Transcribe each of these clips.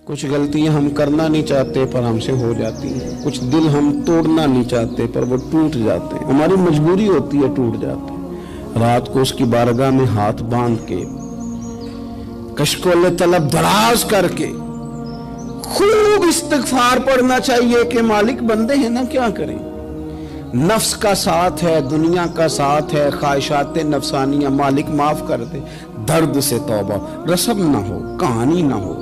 کچھ غلطیاں ہم کرنا نہیں چاہتے پر ہم سے ہو جاتی ہیں، کچھ دل ہم توڑنا نہیں چاہتے پر وہ ٹوٹ جاتے ہیں، ہماری مجبوری ہوتی ہے ٹوٹ جاتے ہیں۔ رات کو اس کی بارگاہ میں ہاتھ باندھ کے کشکول طلب دراز کر کے خوب استغفار پڑھنا چاہیے کہ مالک بندے ہیں نا، کیا کریں، نفس کا ساتھ ہے، دنیا کا ساتھ ہے، خواہشات نفسانیہ، مالک معاف کر دے۔ درد سے توبہ، رسم نہ ہو، کہانی نہ ہو،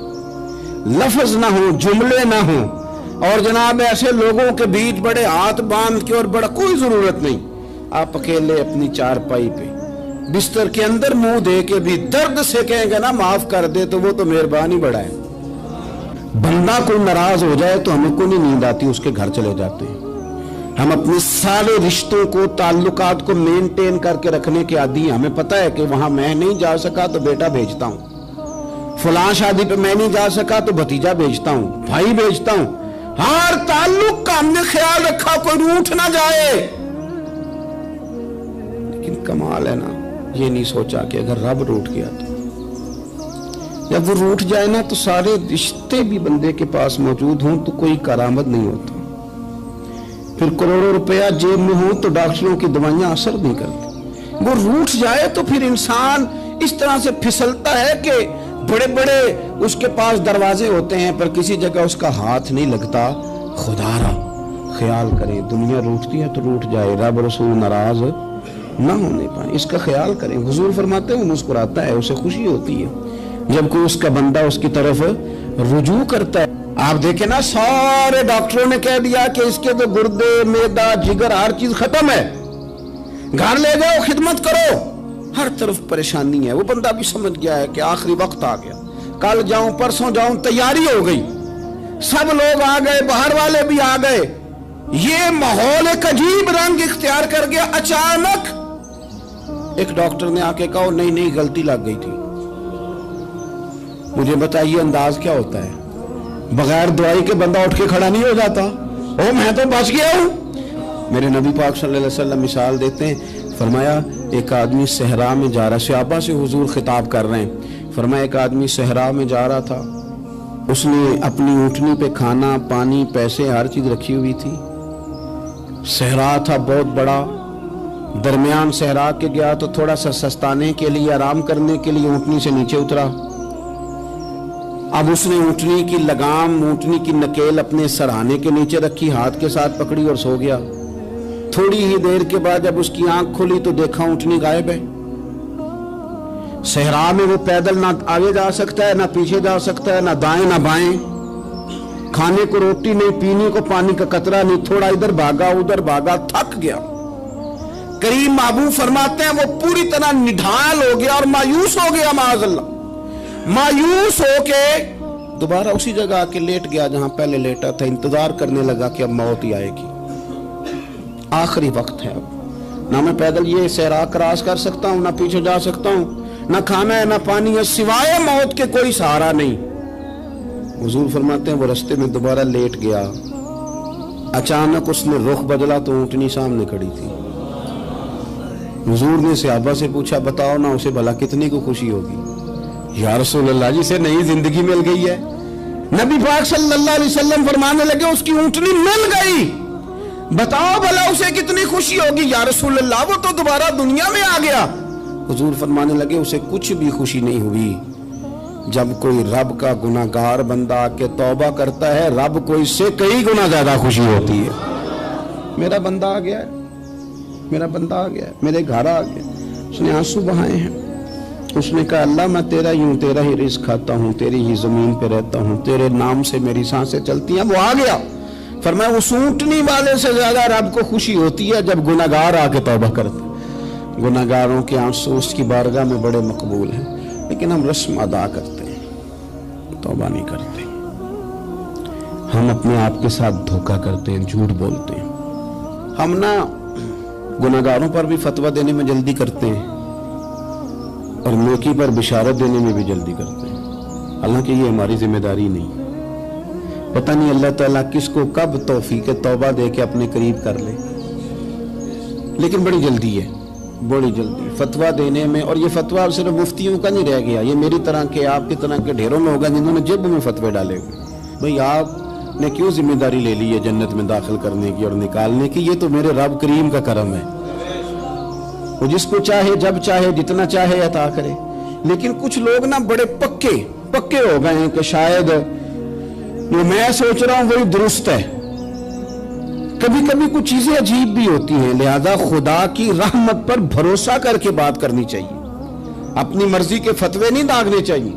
لفظ نہ ہو، جملے نہ ہو، اور جناب ایسے لوگوں کے بیچ بڑے ہاتھ باندھ کے اور بڑا کوئی ضرورت نہیں، آپ اکیلے اپنی چارپائی پہ بستر کے اندر منہ دے کے بھی درد سے کہیں گے نا معاف کر دے تو وہ تو مہربانی بڑا ہے۔ بندہ کوئی ناراض ہو جائے تو ہمیں کو نہیں نیند آتی، اس کے گھر چلے جاتے ہیں۔ ہم اپنے سارے رشتوں کو، تعلقات کو مینٹین کر کے رکھنے کے عادی ہیں، ہمیں پتہ ہے کہ وہاں میں نہیں جا سکا تو بیٹا بھیجتا ہوں، فلاں شادی پہ میں نہیں جا سکا تو بھتیجا بھیجتا ہوں، بھائی بھیجتا ہوں، ہر تعلق کا ہم نے خیال رکھا کوئی روٹھ نہ جائے۔ لیکن کمال ہے نا، یہ نہیں سوچا کہ اگر رب روٹ گیا تو جب وہ روٹ جائے نا تو سارے رشتے بھی بندے کے پاس موجود ہوں تو کوئی کارآمد نہیں ہوتا، پھر کروڑوں روپیہ جیب میں ہوں تو ڈاکٹروں کی دوائیاں اثر نہیں کرتی۔ وہ روٹ جائے تو پھر انسان اس طرح سے پھسلتا ہے کہ بڑے بڑے اس کے پاس دروازے ہوتے ہیں پر کسی جگہ اس کا ہاتھ نہیں لگتا۔ خدا را خیال کریں، دنیا روٹتی ہے تو روٹ جائے، رب رسول ناراض نہ ہونے پائے، اس کا خیال کریں۔ حضور فرماتے ہیں وہ مسکراتا ہے، اسے خوشی ہوتی ہے جب کوئی اس کا بندہ اس کی طرف رجوع کرتا ہے۔ آپ دیکھیں نا، سارے ڈاکٹروں نے کہہ دیا کہ اس کے تو گردے، معدہ، جگر ہر چیز ختم ہے، گھر لے جاؤ خدمت کرو، ہر طرف پریشانی ہے۔ وہ بندہ بھی سمجھ گیا ہے کہ آخری وقت آ گیا، کل جاؤں پرسوں جاؤں، تیاری ہو گئی، سب لوگ آ گئے، باہر والے بھی آ گئے، یہ ماحول ایک عجیب رنگ اختیار کر گیا۔ اچانک ایک ڈاکٹر نے آ کے کہا نہیں نہیں غلطی لگ گئی تھی۔ مجھے بتائیے انداز کیا ہوتا ہے؟ بغیر دوائی کے بندہ اٹھ کے کھڑا نہیں ہو جاتا، او میں تو بچ گیا ہوں۔ میرے نبی پاک صلی اللہ علیہ وسلم مثال دیتے ہیں، فرمایا ایک آدمی صحرا میں جا رہا، صحابہ سے حضور خطاب کر رہے ہیں، فرمایا ایک آدمی صحرا میں جا رہا تھا، اس نے اپنی اونٹنی پہ کھانا، پانی، پیسے، ہر چیز رکھی ہوئی تھی، صحرا تھا بہت بڑا، درمیان صحرا کے گیا تو تھوڑا سا سستانے کے لیے، آرام کرنے کے لیے اونٹنی سے نیچے اترا۔ اب اس نے اونٹنی کی لگام، اونٹنی کی نکیل اپنے سرہانے کے نیچے رکھی، ہاتھ کے ساتھ پکڑی اور سو گیا۔ تھوڑی ہی دیر کے بعد جب اس کی آنکھ کھلی تو دیکھا اونٹنی غائب ہے۔ صحرا میں وہ پیدل نہ آگے جا سکتا ہے، نہ پیچھے جا سکتا ہے، نہ دائیں نہ بائیں، کھانے کو روٹی نہیں، پینے کو پانی کا قطرہ نہیں، تھوڑا ادھر بھاگا ادھر بھاگا، تھک گیا۔ کریم محبوب فرماتے ہیں وہ پوری طرح نڈھال ہو گیا اور مایوس ہو گیا، معاذ اللہ، مایوس ہو کے دوبارہ اسی جگہ آ کے لیٹ گیا جہاں پہلے لیٹا تھا، انتظار کرنے لگا کہ اب موت ہی آئے گی، آخری وقت ہے، اب نہ میں پیدل یہ صحرا کراس کر سکتا ہوں، نہ پیچھے جا سکتا ہوں، نہ کھانا ہے نہ پانی ہے، سوائے موت کے کوئی سہارا نہیں۔ حضور فرماتے ہیں وہ رستے میں دوبارہ لیٹ گیا، اچانک اس نے رخ بدلا تو اونٹنی سامنے کھڑی تھی۔ حضور نے صحابہ سے پوچھا بتاؤ نا اسے بھلا کتنی کو خوشی ہوگی؟ یا رسول اللہ جسے نئی زندگی مل گئی ہے۔ نبی پاک صلی اللہ علیہ وسلم فرمانے لگے اس کی اونٹنی مل گئی، بتاؤ بھلا اسے کتنی خوشی ہوگی؟ یا رسول اللہ وہ تو دوبارہ دنیا میں آ گیا۔ حضور فرمانے لگے اسے کچھ بھی خوشی نہیں ہوئی۔ جب کوئی رب کا گناہگار بندہ آ کے توبہ کرتا ہے، رب کو اس سے کئی گنا زیادہ خوشی ہوتی ہے۔ میرا بندہ آ گیا ہے، میرا بندہ آ گیا ہے، میرے گھر آ گیا، اس نے آنسو بہائے ہیں، اس نے کہا اللہ میں تیرا ہی ہوں، تیرا ہی رزق کھاتا ہوں، تیری ہی زمین پہ رہتا ہوں، تیرے نام سے میری سانسیں چلتی ہیں۔ وہ آ گیا۔ فرمایا اس اونٹنی والے سے زیادہ رب کو خوشی ہوتی ہے جب گناہگار آ کے توبہ کرتے۔ گناہگاروں کے آنسو اس کی بارگاہ میں بڑے مقبول ہیں، لیکن ہم رسم ادا کرتے ہیں، توبہ نہیں کرتے۔ ہم اپنے آپ کے ساتھ دھوکہ کرتے ہیں، جھوٹ بولتے ہیں۔ ہم نہ گناہگاروں پر بھی فتویٰ دینے میں جلدی کرتے ہیں اور نیکی پر بشارت دینے میں بھی جلدی کرتے ہیں، حالانکہ یہ ہماری ذمہ داری نہیں۔ پتہ نہیں اللہ تعالیٰ کس کو کب توفیق توبہ دے کے اپنے قریب کر لے، لیکن بڑی جلدی ہے۔ बड़ी जल्दी फतवा देने में। और ये फतवा सिर्फ मुफ्तियों का नहीं रह गया, ये मेरी तरह के आपकी तरह के ढेरों में होगा जिन्होंने जेब में फतवे डाले हुए। भाई आपने क्यों जिम्मेदारी ले ली है जन्नत में दाखिल करने की और निकालने की? ये तो मेरे रब करीम का करम है, वो जिसको चाहे जब चाहे जितना चाहे अता करे। लेकिन कुछ लोग ना बड़े पक्के हो गए हैं कि शायद जो मैं सोच रहा हूं वही दुरुस्त है। कभी कभी कुछ चीजें अजीब भी होती हैं, लिहाजा खुदा की रहमत पर भरोसा करके बात करनी चाहिए, अपनी मर्जी के फतवे नहीं दागने चाहिए।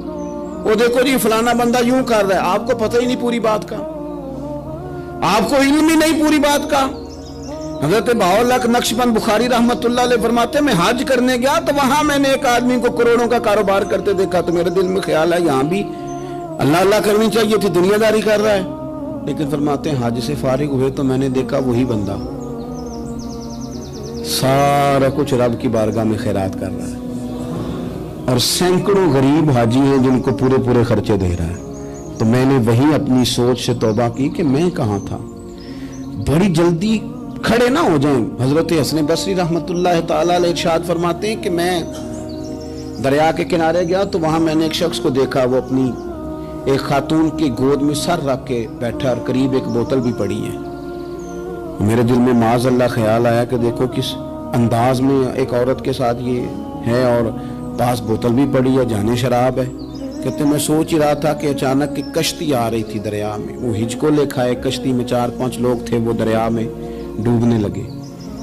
वो देखो जी फलाना बंदा यूं कर रहा है, आपको पता ही नहीं पूरी बात का, आपको इल्म ही नहीं पूरी बात का। हजरत बाउलक नक्शबंद बुखारी रहमतुल्लाह अलैह फरमाते मैं हज करने गया तो वहां मैंने एक आदमी को करोड़ों का कारोबार करते देखा, तो मेरे दिल में ख्याल है यहां भी अल्लाह अल्लाह करनी चाहिए थी, दुनियादारी कर रहा है। लेकिन फरमाते हैं हज से फारिग हुए तो मैंने देखा वही बंदा सारा कुछ रब की बारगाह में खैरात कर रहा है, और सैकड़ों गरीब हाजी हैं जिनको पूरे पूरे खर्चे दे रहा है। तो मैंने वही अपनी सोच से तौबा की कि मैं कहां था। बड़ी जल्दी खड़े ना हो जाएं। हजरत हसन बसरी रहमतुल्लाह ताला अलैह इरशाद फरमाते हैं कि मैं दरिया के किनारे गया तो वहां मैंने एक शख्स को देखा, वो अपनी एक खातून की गोद में सर रख के बैठा और करीब एक बोतल भी पड़ी है। मेरे दिल में माज़ अल्लाह ख्याल आया कि देखो किस अंदाज में एक औरत के साथ ये है, और पास बोतल भी पड़ी है, जाने शराब है। कहते मैं सोच ही रहा था कि अचानक की कश्ती आ रही थी दरिया में, वो हिचको लेखा है, कश्ती में 4-5 लोग थे, वो दरिया में डूबने लगे।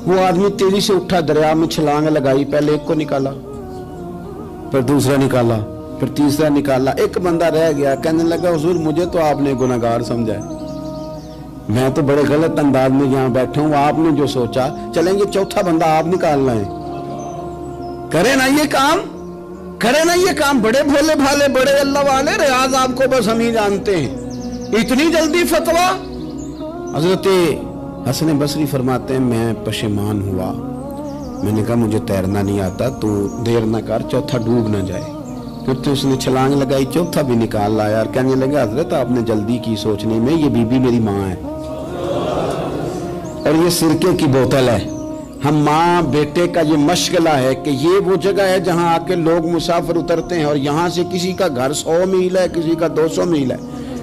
वो आदमी तेजी से उठा, दरिया में छलांग लगाई, पहले एक को निकाला, फिर दूसरा निकाला, फिर तीसरा निकाला, एक बंदा रह गया। कहने लगा हुजूर मुझे तो आपने गुनहगार समझा है, मैं तो बड़े गलत अंदाज में यहाँ बैठा हूँ, आपने जो सोचा चलेंगे चौथा बंदा आप निकालना है। करे ना ये काम, करे ना ये काम, बड़े भोले भाले बड़े अल्लाह वाले, रियाज आपको बस हम ही जानते हैं, इतनी जल्दी फतवा। हजरत हसन बसरी फरमाते हैं मैं पशेमान हुआ, मैंने कहा मुझे तैरना नहीं आता, तो देर न कर चौथा डूब ना जाए। फिर तो उसने छलांग लगाई, चौथा भी निकाल लाया और कहने लगा हजरत आपने जल्दी की सोचने में, ये बीबी मेरी माँ है और ये सिरके की बोतल है। हम माँ बेटे का ये मशगला है कि ये वो जगह है जहां आके लोग मुसाफिर उतरते हैं, और यहां से किसी का घर 100 मील है, किसी का 200 मील है।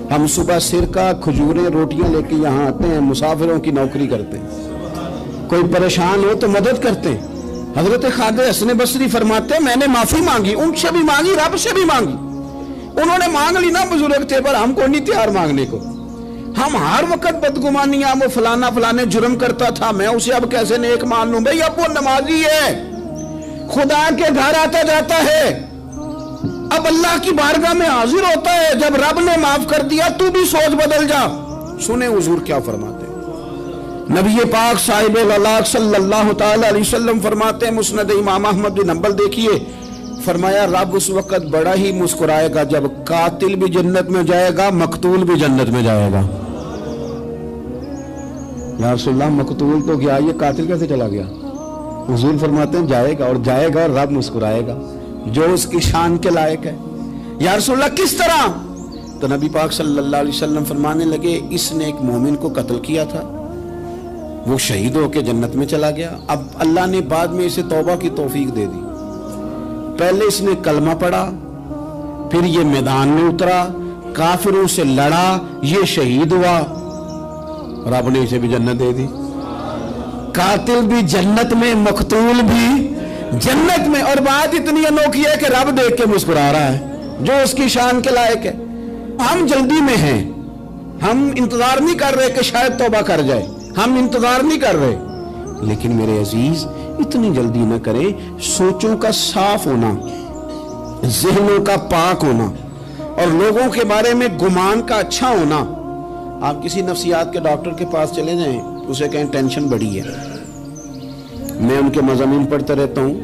हम सुबह सिरका खजूरें रोटियां लेके यहाँ आते हैं, मुसाफिरों की नौकरी करते हैं, कोई परेशान हो तो मदद करते हैं। हजरत ख्वाजा हसन बसरी फरमाते हैं मैंने माफी मांगी, उनसे भी मांगी, रब से भी मांगी। उन्होंने मांग ली ना, बुजुर्ग थे, पर हमको नहीं तैयार मांगने को। हम हर वक्त बदगुमानियां, वो फलाना फलाने जुर्म करता था, मैं उसे अब कैसे नेक मान लूं? भाई अब वो नमाजी है, खुदा के घर आता जाता है, अब अल्लाह की बारगाह में हाजिर होता है। जब रब ने माफ कर दिया तू भी सोच बदल जा। सुने हुजूर क्या फरमाते हैं, नबी पाक साहिब अल्लाह सल्लल्लाहु तआला अलैहि वसल्लम फरमाते हैं, मुस्नद इमाम अहमद बिन हंबल देखिए, फरमाया रब उस वक्त बड़ा ही मुस्कुराएगा जब कातिल भी जन्नत में जाएगा, मकतूल भी जन्नत में जाएगा। या रसूलल्लाह मकतूल तो गया, ये कातिल कैसे चला गया? हुजूर फरमाते हैं जाएगा, और जाएगा और रब मुस्कुराएगा जो उसकी शान के लायक है। या रसूलल्लाह किस तरह? तो नबी पाक सल्लल्लाहु अलैहि वसल्लम फरमाने लगे इसने एक मोमिन को कत्ल किया था, वो शहीद होकर जन्नत में चला गया। अब अल्लाह ने बाद में इसे तौबा की तौफीक दे दी। पहले इसने कलमा पढ़ा, फिर ये मैदान में उतरा, काफिरों से लड़ा, ये शहीद हुआ, रब ने इसे भी जन्नत दे दी। कातिल भी जन्नत में, मकतूल भी जन्नत में। और बात इतनी अनोखी है कि रब देख के मुस्कुरा रहा है जो उसकी शान के लायक है। हम जल्दी में हैं, हम इंतजार नहीं कर रहे कि शायद तौबा कर जाए, हम इंतजार नहीं कर रहे। लेकिन मेरे अजीज इतनी जल्दी न करें। सोचों का साफ होना, ज़हनों का पाक होना और लोगों के बारे में गुमान का अच्छा होना। आप किसी नफ्सियात के डॉक्टर के पास चले जाएं, उसे कहें टेंशन बढ़ी है, मैं उनके मज़ामीन पढ़ते रहता हूं,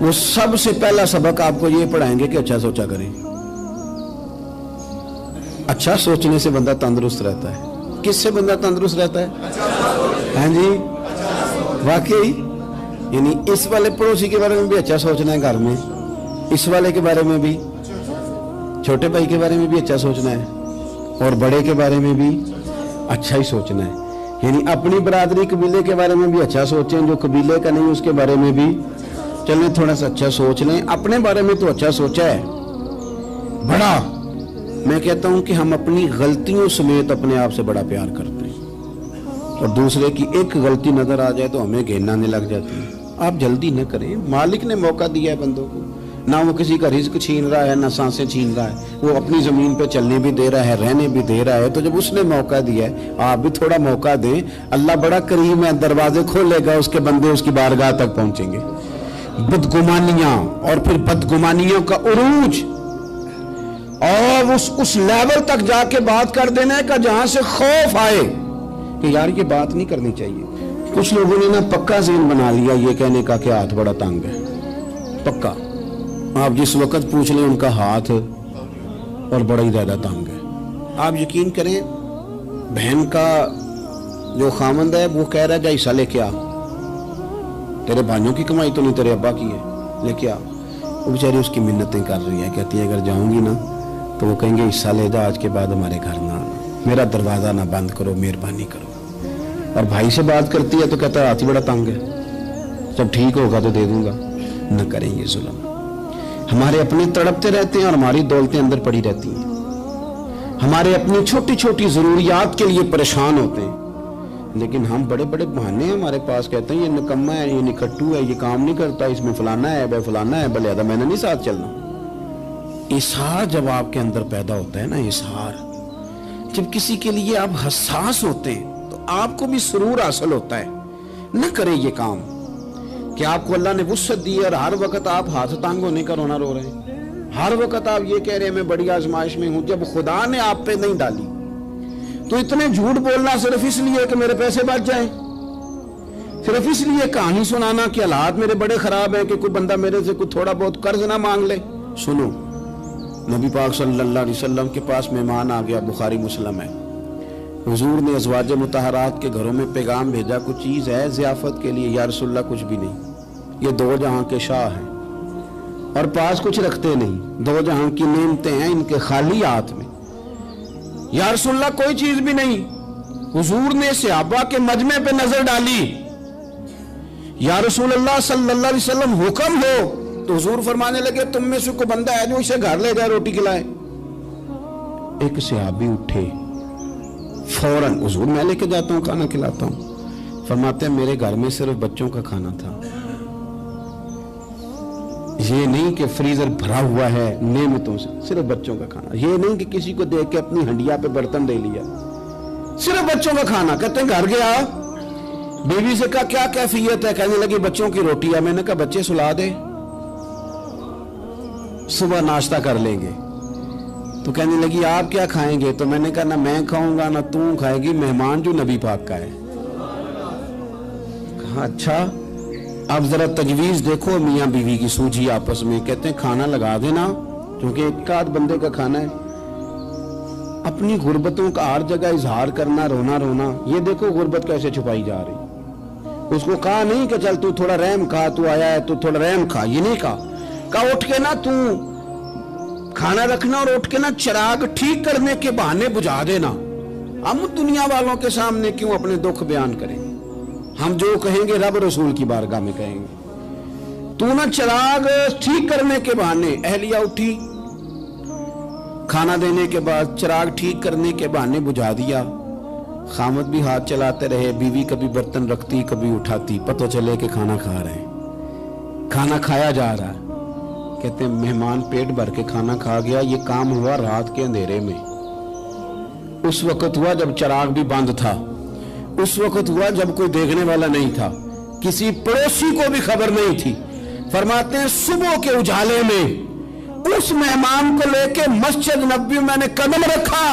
वो सबसे पहला सबक आपको ये पढ़ाएंगे कि अच्छा सोचा करें। अच्छा सोचने से बंदा तंदुरुस्त रहता है। किससे बंदा तंदुरुस्त रहता है? हाँ जी, वाकई। यानी इस वाले पड़ोसी के बारे में भी अच्छा सोचना है घर में, इस वाले के बारे में भी, छोटे भाई के बारे में भी अच्छा सोचना है, और बड़े के बारे में भी अच्छा ही सोचना है। یعنی اپنی برادری قبیلے کے بارے میں بھی اچھا سوچیں, جو قبیلے کا نہیں اس کے بارے میں بھی چلیں تھوڑا سا اچھا سوچ لیں. اپنے بارے میں تو اچھا سوچا ہے بڑا. میں کہتا ہوں کہ ہم اپنی غلطیوں سمیت اپنے آپ سے بڑا پیار کرتے ہیں, اور دوسرے کی ایک غلطی نظر آ جائے تو ہمیں گھیننا آنے لگ جاتی ہے. آپ جلدی نہ کریں, مالک نے موقع دیا ہے بندوں کو, نہ وہ کسی کا رزق چھین رہا ہے نہ سانسیں چھین رہا ہے, وہ اپنی زمین پہ چلنے بھی دے رہا ہے, رہنے بھی دے رہا ہے. تو جب اس نے موقع دیا ہے آپ بھی تھوڑا موقع دیں. اللہ بڑا کریم ہے, دروازے کھولے گا, اس کے بندے اس کی بارگاہ تک پہنچیں گے. بدگمانیاں اور پھر بدگمانیوں کا عروج, اور اس لیول تک جا کے بات کر دینا ہے کہ جہاں سے خوف آئے کہ یار یہ بات نہیں کرنی چاہیے. کچھ لوگوں نے نا پکا ذہن بنا لیا یہ کہنے کا کہ ہاتھ بڑا تنگ ہے. پکا آپ جس وقت پوچھ لیں ان کا ہاتھ اور بڑا ہی زیادہ تنگ ہے. آپ یقین کریں, بہن کا جو خامند ہے وہ کہہ رہا ہے جا حصہ لے کے آ, تیرے بھائیوں کی کمائی تو نہیں, تیرے ابا کی ہے, لے کے آ. وہ بیچاری اس کی منتیں کر رہی ہے, کہتی ہے اگر جاؤں گی نا تو وہ کہیں گے حصہ لے جا, آج کے بعد ہمارے گھر نہ آنا, میرا دروازہ نہ بند کرو, مہربانی کرو. اور بھائی سے بات کرتی ہے تو کہتا ہے ہاتھ ہی بڑا تنگ ہے, جب ٹھیک ہوگا تو دے دوں گا. نہ کریں یہ ظلم. ہمارے اپنے تڑپتے رہتے ہیں اور ہماری دولتیں اندر پڑی رہتی ہیں. ہمارے اپنی چھوٹی چھوٹی ضروریات کے لیے پریشان ہوتے ہیں, لیکن ہم بڑے بڑے بہانے ہیں ہمارے پاس, کہتے ہیں یہ نکما ہے, یہ نکھٹو ہے, یہ کام نہیں کرتا, اس میں فلانا ہے, بے فلانا ہے, بلے میں نے نہیں ساتھ چلنا. اظہار جب آپ کے اندر پیدا ہوتا ہے نا, اظہار جب کسی کے لیے آپ حساس ہوتے ہیں تو آپ کو بھی سرور حاصل ہوتا ہے. نہ کریں یہ کام کہ آپ کو اللہ نے وسعت دی ہے اور ہر وقت آپ ہاتھ تانگ ہونے کا رونا رو رہے ہیں, ہر وقت آپ یہ کہہ رہے ہیں میں بڑی آزمائش میں ہوں, جب خدا نے آپ پہ نہیں ڈالی. تو اتنے جھوٹ بولنا صرف اس لیے کہ میرے پیسے بچ جائیں, صرف اس لیے کہانی سنانا کہ حالات میرے بڑے خراب ہیں کہ کوئی بندہ میرے سے کوئی تھوڑا بہت قرض نہ مانگ لے. سنو, نبی پاک صلی اللہ علیہ وسلم کے پاس مہمان آ گیا, بخاری مسلم ہے. حضور نے ازواج مطہرات کے گھروں میں پیغام بھیجا, کچھ چیز ہے ضیافت کے لیے. یا رسول اللہ کچھ بھی نہیں, یہ دو جہاں کے شاہ ہیں اور پاس کچھ رکھتے نہیں, دو جہاں کی نعمتیں ہیں ان کے خالی ہاتھ میں. یا رسول اللہ کوئی چیز بھی نہیں. حضور نے صحابہ کے مجمع پہ نظر ڈالی, یا رسول اللہ صلی اللہ علیہ وسلم حکم ہو. تو حضور فرمانے لگے تم میں سے کوئی بندہ ہے جو اسے گھر لے جائے روٹی کھلائے. ایک صحابی اٹھے فوراً, حضور میں لے کے جاتا ہوں کھانا کھلاتا ہوں. فرماتے ہیں میرے گھر میں صرف بچوں کا کھانا تھا, یہ نہیں کہ فریزر بھرا ہوا ہے نعمتوں سے, صرف بچوں کا کھانا. یہ نہیں کہ کسی کو دیکھ کے اپنی ہنڈیا پہ برتن دے لیا, صرف بچوں کا کھانا. کہتے ہیں گھر گیا, بیوی سے کہا کیا کیفیت ہے, کہنے لگی بچوں کی روٹی ہے. میں نے کہا بچے سلا دے, صبح ناشتہ کر لیں گے. تو کہنے لگی آپ کیا کھائیں گے؟ تو میں نے کہا نہ میں کھاؤں گا نہ تم کھائے گی, مہمان جو نبی پاک کا ہے. کہا اچھا, اب ذرا تجویز دیکھو میاں بیوی کی سوجھی آپس میں. کہتے ہیں کھانا لگا دینا, کیونکہ ایک آدھ بندے کا کھانا ہے. اپنی غربتوں کا ہر جگہ اظہار کرنا, رونا رونا. یہ دیکھو غربت کیسے چھپائی جا رہی. اس کو کہا نہیں کہ چل تو تھوڑا رحم کھا, تو آیا ہے تو تھوڑا رحم کھا, یہ نہیں کہا. کہا اٹھ کے نا تو کھانا رکھنا اور اٹھ کے نا چراغ ٹھیک کرنے کے بہانے بجھا دینا. ہم دنیا والوں کے سامنے کیوں اپنے دکھ بیان کریں؟ ہم جو کہیں گے رب رسول کی بارگاہ میں کہیں گے. تو نا چراغ ٹھیک کرنے کے بہانے. اہلیہ اٹھی, کھانا دینے کے بعد چراغ ٹھیک کرنے کے بہانے بجھا دیا. خامد بھی ہاتھ چلاتے رہے, بیوی کبھی برتن رکھتی کبھی اٹھاتی, پتہ چلے کہ کھانا کھا رہے ہیں, کھانا کھایا جا رہا ہے. کہتے ہیں مہمان پیٹ بھر کے کھانا کھا گیا. یہ کام ہوا رات کے اندھیرے میں, اس وقت ہوا جب چراغ بھی بند تھا, اس وقت ہوا جب کوئی دیکھنے والا نہیں تھا, کسی پڑوسی کو بھی خبر نہیں تھی. فرماتے ہیں صبح کے اجالے میں اس مہمان کو لے کے مسجد نبوی میں نے قدم رکھا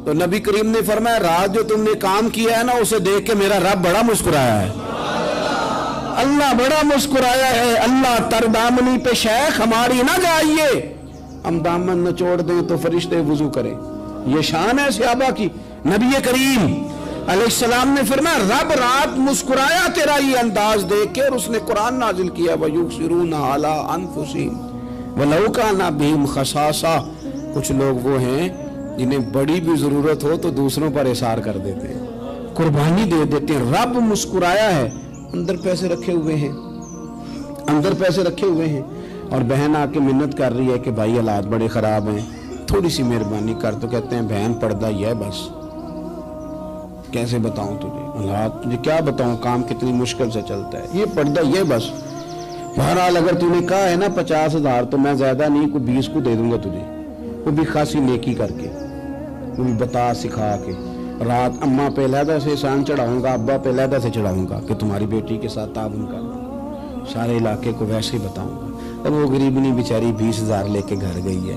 تو نبی کریم نے فرمایا رات جو تم نے کام کیا ہے نا اسے دیکھ کے میرا رب بڑا مسکرایا ہے, اللہ بڑا مسکرایا ہے. اللہ تر دامنی پہ شیخ ہماری نہ جائیے, ہم دامن نچوڑ دیں تو فرشتے وضو کریں. یہ شان ہے صحابہ کی. نبی کریم علیہ السلام نے فرمایا رب رات مسکرایا تیرا یہ انداز دیکھ کے, اور اس نے قرآن نازل کیا وَيُؤْثِرُونَ عَلَىٰ أَنفُسِهِمْ وَلَوْ كَانَ بِهِمْ خَصَاصَةٌ. کچھ لوگ وہ ہیں جنہیں بڑی بھی ضرورت ہو تو دوسروں پر اثار کر دیتے ہیں. कुर्बानी दे देते हैं। रब मुस्कुराया है, अंदर पैसे रखे हुए हैं, अंदर पैसे रखे हुए हैं, और बहन आके मिन्नत कर रही है कि भाई हालात बड़े खराब हैं, थोड़ी सी मेहरबानी कर। तो कहते हैं बहन पर्दा ही है बस, कैसे बताऊं तुझे हालात, तुझे क्या बताऊं, काम कितनी मुश्किल से चलता है, ये पर्दा ये बस। बहरहाल अगर तूने कहा है ना 50,000 तो मैं ज्यादा नहीं, कोई 20 को दे दूंगा तुझे, वो भी खासी नेकी करके, वो भी बता सिखा के। रात अम्मा पे लहदा से शान चढ़ाऊंगा, अब्बा पे लहदा से चढ़ाऊंगा कि तुम्हारी बेटी के साथ ताबन कर, सारे इलाके को वैसे ही बताऊंगा। अब वो गरीबनी बेचारी 20,000 लेके घर गई है,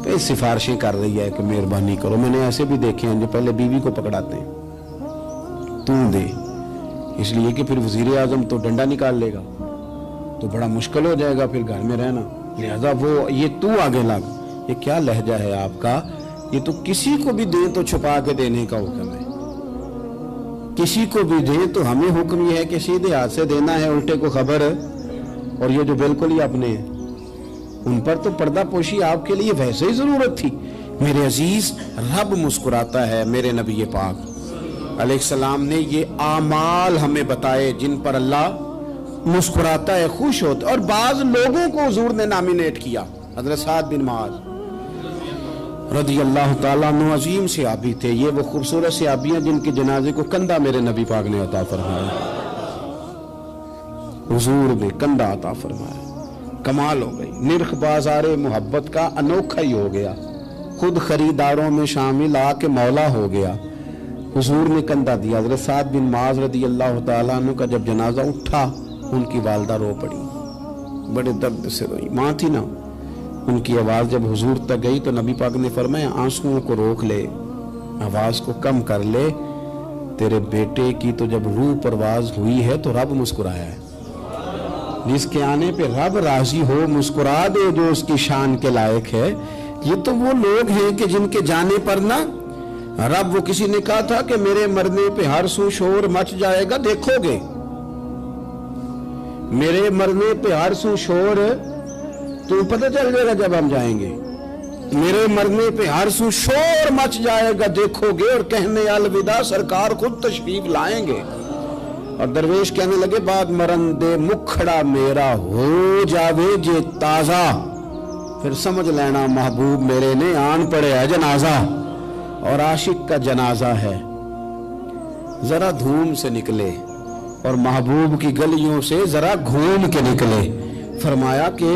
तो सिफारिशें कर रही है कि मेहरबानी करो। मैंने ऐसे भी देखे हैं जो पहले बीवी को पकड़ाते हैं, तू दे, इसलिए कि फिर वजीर आजम तो डंडा निकाल लेगा, तो बड़ा मुश्किल हो जाएगा फिर घर में रहना, लिहाजा वो ये तू आगे लग। ये क्या लहजा है आपका, ये तो किसी को भी दे तो छुपा के देने का हुक्म है, किसी को भी दे तो हमें हुक्म यह है कि सीधे हाथ से देना है, उल्टे को खबर। और ये जो बिल्कुल ही अपने हैं, उन पर तो पर्दा पोशी आपके लिए वैसे ही जरूरत थी। मेरे अजीज, रब मुस्कुराता है। मेरे नबी पाक अलैहिस्सलाम ने ये आमाल हमें बताए जिन पर अल्लाह मुस्कुराता है, खुश होता है। और बाज लोगों को हुजूर ने नॉमिनेट किया। हज़रत साद बिन मुआज़ रज़ी अल्लाह ताला अन्हु अजीम सहाबी थे। ये वो खूबसूरत सहाबियां जिनके जनाजे को कंधा मेरे नबी पाक ने अता फरमाया, हुजूर ने कंधा अता फरमाया। कमाल हो गई। निर्ख बाज़ारे मोहब्बत का अनोखा ही हो गया, खुद खरीदारों में शामिल आके मौला हो गया। हुजूर ने कंधा दिया। हज़रत साद बिन मुआज़ रज़ी अल्लाह ताला अन्हु का जब जनाजा उठा, उनकी वालदा रो पड़ी, बड़े दर्द से रोई। माँ थी ना, उनकी आवाज़ जब हुजूर तक गई तो नबी पाक ने फरमाया आंसुओं को रोक ले, आवाज़ को कम कर ले, तेरे बेटे की तो जब रूह परवाज हुई है तो रब मुस्कुराया है। जिसके आने पे रब राजी हो, मुस्कुरा दे जो उसकी शान के लायक है। ये तो वो लोग हैं कि जिनके जाने पर ना रब, वो किसी ने कहा था कि मेरे मरने पे हर सू शोर मच जाएगा, देखोगे मेरे मरने पे हर सू शोर, तो पता चल जाएगा जब हम जाएंगे, मेरे मरने पे हर सू शोर मच जाएगा देखोगे, और कहने अलविदा सरकार खुद तशरीफ लाएंगे। और दरवेश कहने लगे बाद मरन दे मुखड़ा मेरा हो जावे जे ताजा, फिर समझ लेना महबूब मेरे ने आन पड़े है जनाजा। और आशिक का जनाजा है, जरा धूम से निकले और महबूब की गलियों से जरा घूम के निकले। फरमाया कि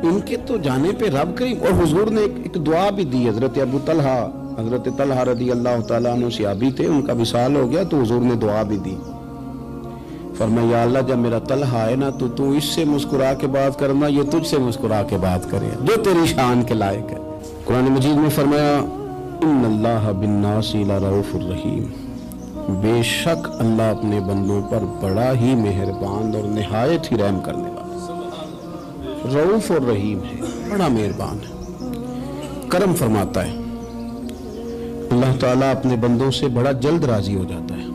इनके तो जाने पे रब करीम। और हुजूर ने एक दुआ भी दी। हजरत अबू तलहा, हजरत तलहा रदी अल्लाह ताला अन्हु सहाबी थे, उनका विसाल हो गया तो हुजूर ने दुआ भी दी। फरमाया या अल्लाह जब मेरा तलहा है ना तो तू इससे मुस्कुरा के बात करना, ये तुझसे मुस्कुरा के बात करे जो तेरी शान के लायक है। कुरान मजीद में फरमाया इन्नल्लाह बिन्नासी लरऊफुर रहीम, बेशक अल्लाह अपने बंदों पर बड़ा ही मेहरबान और निहायत ही रहम करने वाला रऊफ और रहीम है, बड़ा मेहरबान है, करम फरमाता है। अल्लाह ताला अपने बंदों से बड़ा जल्द राजी हो जाता है।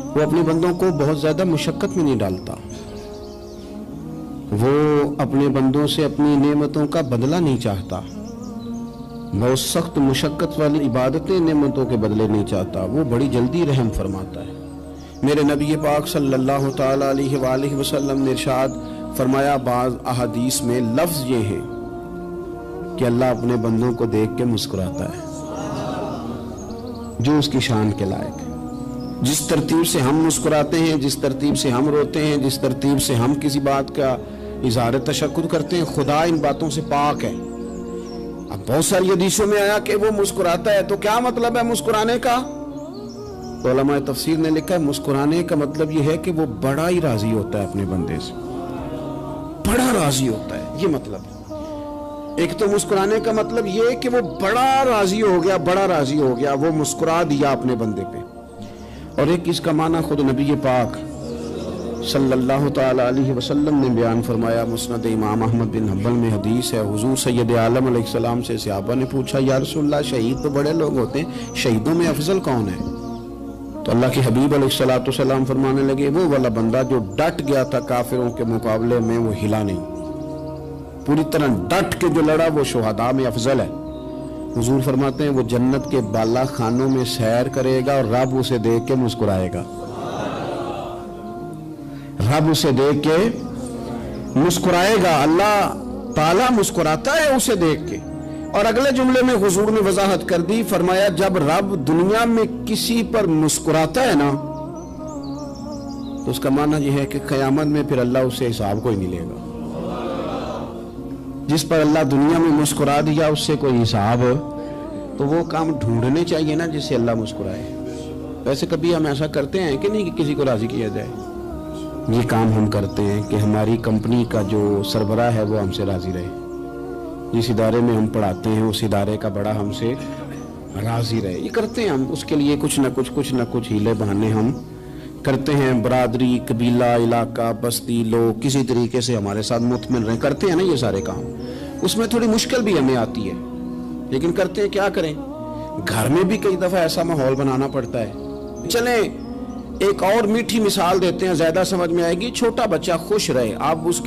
वो अपने बंदों को बहुत ज्यादा मुशक्कत में नहीं डालता, वो अपने बंदों से अपनी नेमतों का बदला नहीं चाहता, बहुत सख्त मुशक्कत वाली इबादतें नेमतों के बदले नहीं चाहता, वो बड़ी जल्दी रहम फरमाता है। मेरे नबी पाक सल्लल्लाहु ताला अलैहि वसल्लम ने इरशाद फरमाया, बाज़ अहादीस में लफ्ज ये है कि अल्लाह अपने बंदों को देख के मुस्कुराता है जो उसकी शान के लायक है। जिस तरतीब से हम मुस्कुराते हैं, जिस तरतीब से हम रोते हैं, जिस तरतीब से हम किसी बात का इज़हार तशक्कुर करते हैं, खुदा इन बातों से पाक है। अब बहुत सारी हदीसों में आया कि वो मुस्कुराता है, तो क्या मतलब है मुस्कुराने का? तो उलमा तफसीर ने लिखा है मुस्कुराने का मतलब ये है कि वो बड़ा ही राजी होता है अपने बंदे से, बड़ा राजी होता है, ये मतलब। एक तो मुस्कुराने का मतलब ये है कि वो बड़ा राजी हो गया, बड़ा राजी हो गया, वो मुस्कुरा दिया अपने बंदे पे। और एक इसका माना खुद नबी पाक सल्लल्लाहु ताला अलैहि वसल्लम ने बयान फरमाया। मुस्नद इमाम अहमद बिन हंबल में हदीस है, हुजूर सैयद आलम अलैहिस्सलाम से सहाबा ने पूछा या रसूलल्लाह शहीद तो बड़े लोग होते हैं, शहीदों में अफजल कौन है? तो अल्लाह के हबीब अलैहिस्सलाम फरमाने लगे वो वाला बंदा जो डट गया था काफिरों के मुकाबले में, वो हिला नहीं, पूरी तरह डट के जो लड़ा वो शुहदा में अफजल है। हुजूर फरमाते हैं वो जन्नत के बाला खानों में सैर करेगा और रब उसे देख के मुस्कुराएगा। रब उसे देख के मुस्कुराएगा, अल्लाह ताला मुस्कुराता है उसे देख के। और अगले जुमले में हुजूर ने वजाहत कर दी, फरमाया जब रब दुनिया में किसी पर मुस्कुराता है ना, तो उसका माना यह है कि क़यामत में फिर अल्लाह उससे हिसाब कोई नहीं लेगा। जिस पर अल्लाह दुनिया में मुस्कुरा दिया उससे कोई हिसाब, तो वो काम ढूंढने चाहिए ना जिससे अल्लाह मुस्कुराए। वैसे कभी हम ऐसा करते हैं कि नहीं कि किसी को राजी किया जाए? ये काम हम करते हैं कि हमारी कंपनी का जो सरबराह है वो हमसे राजी रहे, जिस इदारे में हम पढ़ाते हैं उस इदारे का बड़ा हमसे राजी रहे। ये करते हैं हम, उसके लिए कुछ ना कुछ हीले बहाने हम करते हैं। बरादरी, कबीला, इलाका, बस्ती, लोग किसी तरीके से हमारे साथ मुतमिन रहे, करते हैं ना ये सारे काम। उसमें थोड़ी मुश्किल भी हमें आती है, लेकिन करते हैं। क्या करें, घर में भी कई दफा ऐसा माहौल बनाना पड़ता है। चलें एक और मीठी मिसाल देते हैं, ज्यादा समझ में आएगी। छोटा बच्चा खुश रहे, आप उसके